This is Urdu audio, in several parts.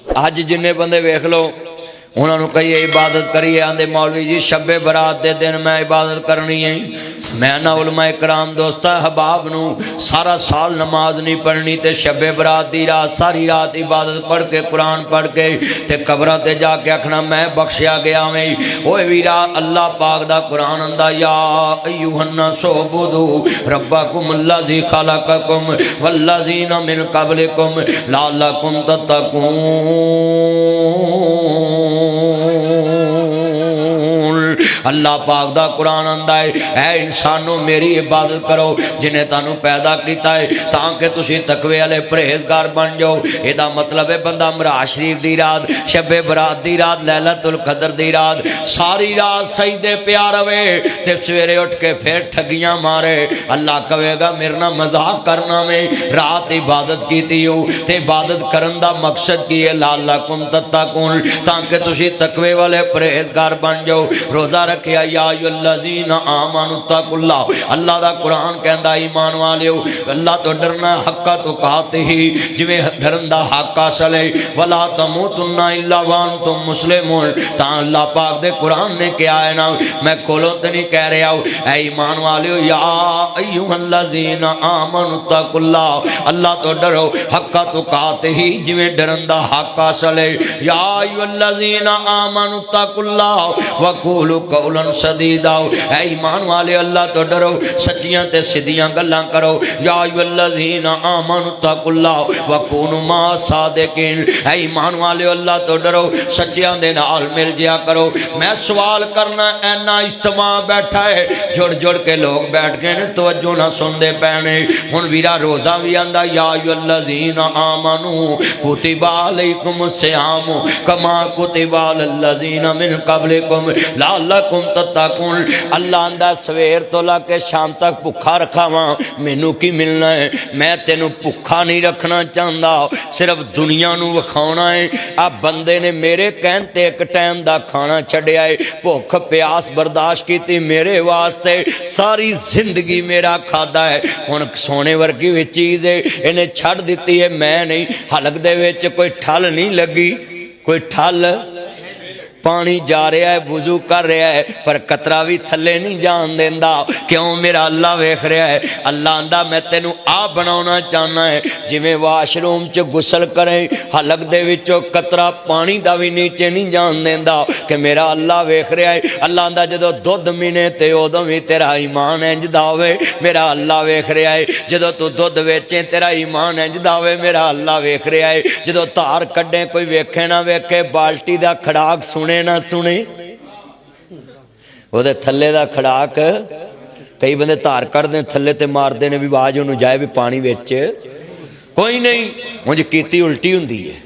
اج جن بندے ویکھ لو انہوں نے کہیے عبادت کریے، آندے مولوی جی شب برات دے دن میں عبادت کرنی ہے۔ میں نہ علماء کرام دوستا حباب نو سارا سال نماز نہیں پڑھنی تے شب برات دی رات ساری رات عبادت پڑھ کے قرآن پڑھ کے تے قبراں تے جا کے آکھنا میں بخشیا گیا میں۔ اوے ویرا اللہ پاک دا قرآن آندا یا ایھا الناس اعبدوا ربکم الذی خلقکم والذین من قبلکم لعلکم تتقون۔ اللہ پاک دا قرآن آندا ہے اے انسانوں میری عبادت کرو جنہیں تانوں پیدا کیتا ہے تاکہ تسی تقوی والے پرہیزگار بن جاؤ۔ اے دا مطلب ہے بندہ معراج شریف دی رات شب برات دی رات لیلۃ القدر دی رات ساری رات سجدے پیا رہے تے سویرے اٹھ کے پھر ٹھگیاں مارے۔ اللہ کہے گا میرے نال مذاق کرنا میں رات عبادت کیتی ہو تے عبادت کرن دا مقصد کی ہے لعلکم تتقون تاکہ تسی تقوی والے پرہیزگار بن جاؤ۔ روزہ رکھیا یا ایھا الذین آمنوا اتقوا اللہ، اللہ دا قرآن کہندا ایمان والیو اللہ تو ڈرنا حق تقاتہ جویں ڈرن دا حق اصل ہے ولا تموتن الا وانتم مسلمون۔ تا اللہ پاک دے قرآن نے کیا ہے نا میں کھولوں تے نہیں کہہ رہا اے ایمان والیو یا ایھا الذین آمنوا اتقوا اللہ، اللہ تو ڈرو حق تقاتہ جویں ڈرن دا حق اصل ہے۔ یا ایھا الذین آمنوا اتقوا اللہ وقولوا قولا سدیدا، اے ایمان والے اللہ تو ڈرو سچیاں تے سیدھیاں گلاں کرو۔ یا ایھا الذین آمنوا اتقوا اللہ وکونوا مع الصادقین، اے ایمان والے اللہ تو ڈرو سچیاں دے نال مل جیا کرو۔ میں سوال کرنا اینا اجتماع بیٹھا ہے جڑ جڑ کے لوگ بیٹھ گئے نے توجہ نہ سندے پینے۔ ہن ویرا روزہ بھی آندا یا ایھا الذین آمنوا کتب علیکم الصیام کما کتب علی الذین من قبلکم لعلکم تتقون۔ اللہ آندا سویر تو لا کے شام تک بھکھا رکھا ہاں مینوں کی ملنا ہے؟ میں تینوں بھکھا نہیں رکھنا چاہندا صرف دنیا نو وکھاونا ہے۔ آ بندے نے میرے کہن تے ایک ٹائم دا کھانا چھڈیا ہے بھوک پیاس برداشت کیتی میرے واسطے ساری زندگی میرا کھادا ہے ہن سونے ورگی وچ چیز ہے انہیں چھڈ دتی ہے میں نہیں۔ حلق دے وچ کوئی ٹھل نہیں لگی، کوئی ٹھل پانی جا رہا ہے وضو کر رہا ہے پر قطرہ بھی تھلے نہیں جان دیندا کیوں؟ میرا اللہ ویکھ رہا ہے۔ اللہ آندا میں تینوں آ بناونا چاہنا ہے جویں واش روم چ غسل کریں حلق دے وچوں قطرہ پانی دا بھی نیچے نہیں جان دیندا کہ میرا اللہ ویکھ رہا ہے۔ اللہ آندا جدوں دودھ مینے تے اودوں بھی تیرا ایمان انج دا ہوے میرا اللہ ویکھ رہا ہے، جدوں تو دودھ ویچے تیرا ایمان انج دا ہوے میرا اللہ ویکھ رہا ہے، جدوں تار کڈے کوئی ویکھے نہ ویکھے بالٹی دا کھڑاک سنے نہ سنے وہ دے تھلے دا کھڑاک کئی بندے تار کر دیں تھلے تے مار دے نے بھی آواز انہوں جائے بھی پانی ویچ کوئی نہیں مجھے کیتی الٹی ہوں دی ہے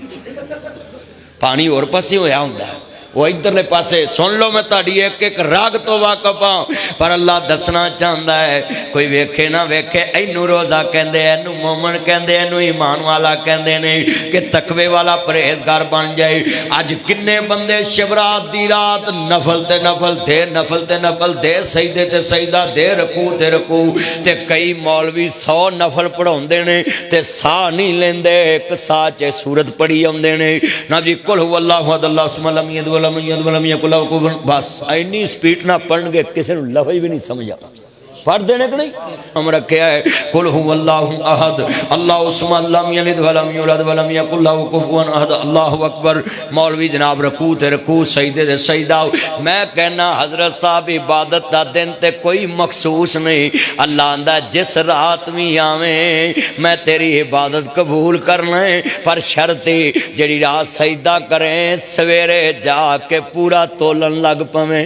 پانی اور پاسی ہویا ہوں دا وہ ادھر لے پاسے سن لو میں تاڑی ایک ایک راگ تو واقف ہاں پر اللہ دسنا چاہندا ہے کوئی ویکھے نہ ویکھے اینو روزہ کہندے اینو مومن کہندے اینو ایمان والا کہندے نہیں کہ تقوی والا پرہیزگار بن جائے۔ اج کنے بندے شبرات دی رات نفل تے نفل دے سجدے تے سجدہ دے رکوع تے رکوع تے کئی مولوی 100 نفل پڑھاوندے نے تے سا نہیں لیندے ایک سا چ سورت پڑھی آوندے نے نا جی قل هو اللہ احد اللہ الصمد لم یلد ولم یکن لہ کفوا احد بس اینی سپیڈ نہ پڑھن گے کسی نے لفظ بھی نہیں سمجھا پڑھ دینے کہ نہیں ہم رکھیا ہے قل هو اللہ احد اللہ الصمد لم یلد ولم یولد ولم یکن لہ کفوا احد اللہ اکبر۔ مولوی جناب رکوع تے رکوع سجدے تے سجدہ۔ میں کہنا حضرت صاحب عبادت دا دن تے کوئی مخصوص نہیں، اللہ آندا جس رات بھی آویں میں تیری عبادت قبول کرنا ہے پر شرط جڑی رات سجدہ کریں سویرے جا کے پورا تولن لگ پویں،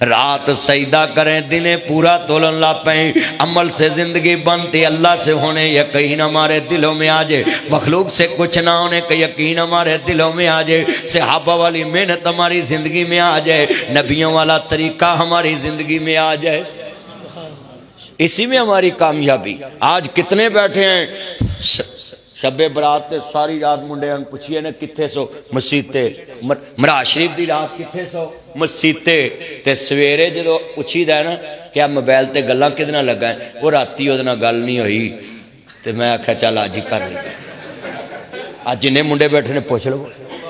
رات سجدہ کریں دنے پورا تولن لا پیں، عمل سے زندگی بنتی اللہ سے ہونے یقین ہمارے دلوں میں آ جائے، مخلوق سے کچھ نہ ہونے کا یقین ہمارے دلوں میں آ جائے، صحابہ والی محنت ہماری زندگی میں آ جائے، نبیوں والا طریقہ ہماری زندگی میں آ جائے، اسی میں ہماری کامیابی۔ آج کتنے بیٹھے ہیں شب برات تے ساری رات منڈے ان پوچھئے نے کتھے سو مسجد تے معراج شریف دی رات کتھے سو مسجد تے سویرے جدو پوچھی دا ہے نا کیا موبائل تے گلاں کدنا لگا ہے وہ راتی اودے نال گل نہیں ہوئی تے میں آکھیا چل اج ہی کر لیں جن منڈے بیٹھے نے پوچھ لو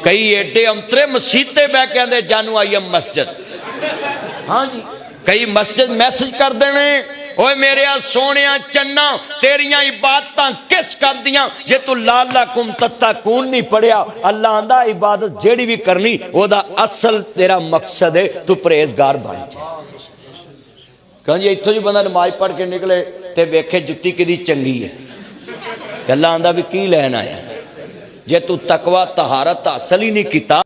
کئی ایڈے انترے مسیتے بہ کے آدھے جانو آئی ایم مسجد ہاں جی کئی مسجد میسج کر دینے اوے میرے سونے چنا تیریاں عبادتاں کس کر دیاں جے تو لعلکم تتقون نہیں پڑھیا اللہ آندا عبادت جیڑی بھی کرنی او دا اصل تیرا مقصد ہے تو پرہیزگار بن جائے کہاں جی اتھو جی بندہ نماز پڑھ کے نکلے تے ویکھے جتی کدی چنگی ہے اللہ آندا بھی کی لینا ہے جے تو تقوی طہارت حاصل ہی نہیں کیتا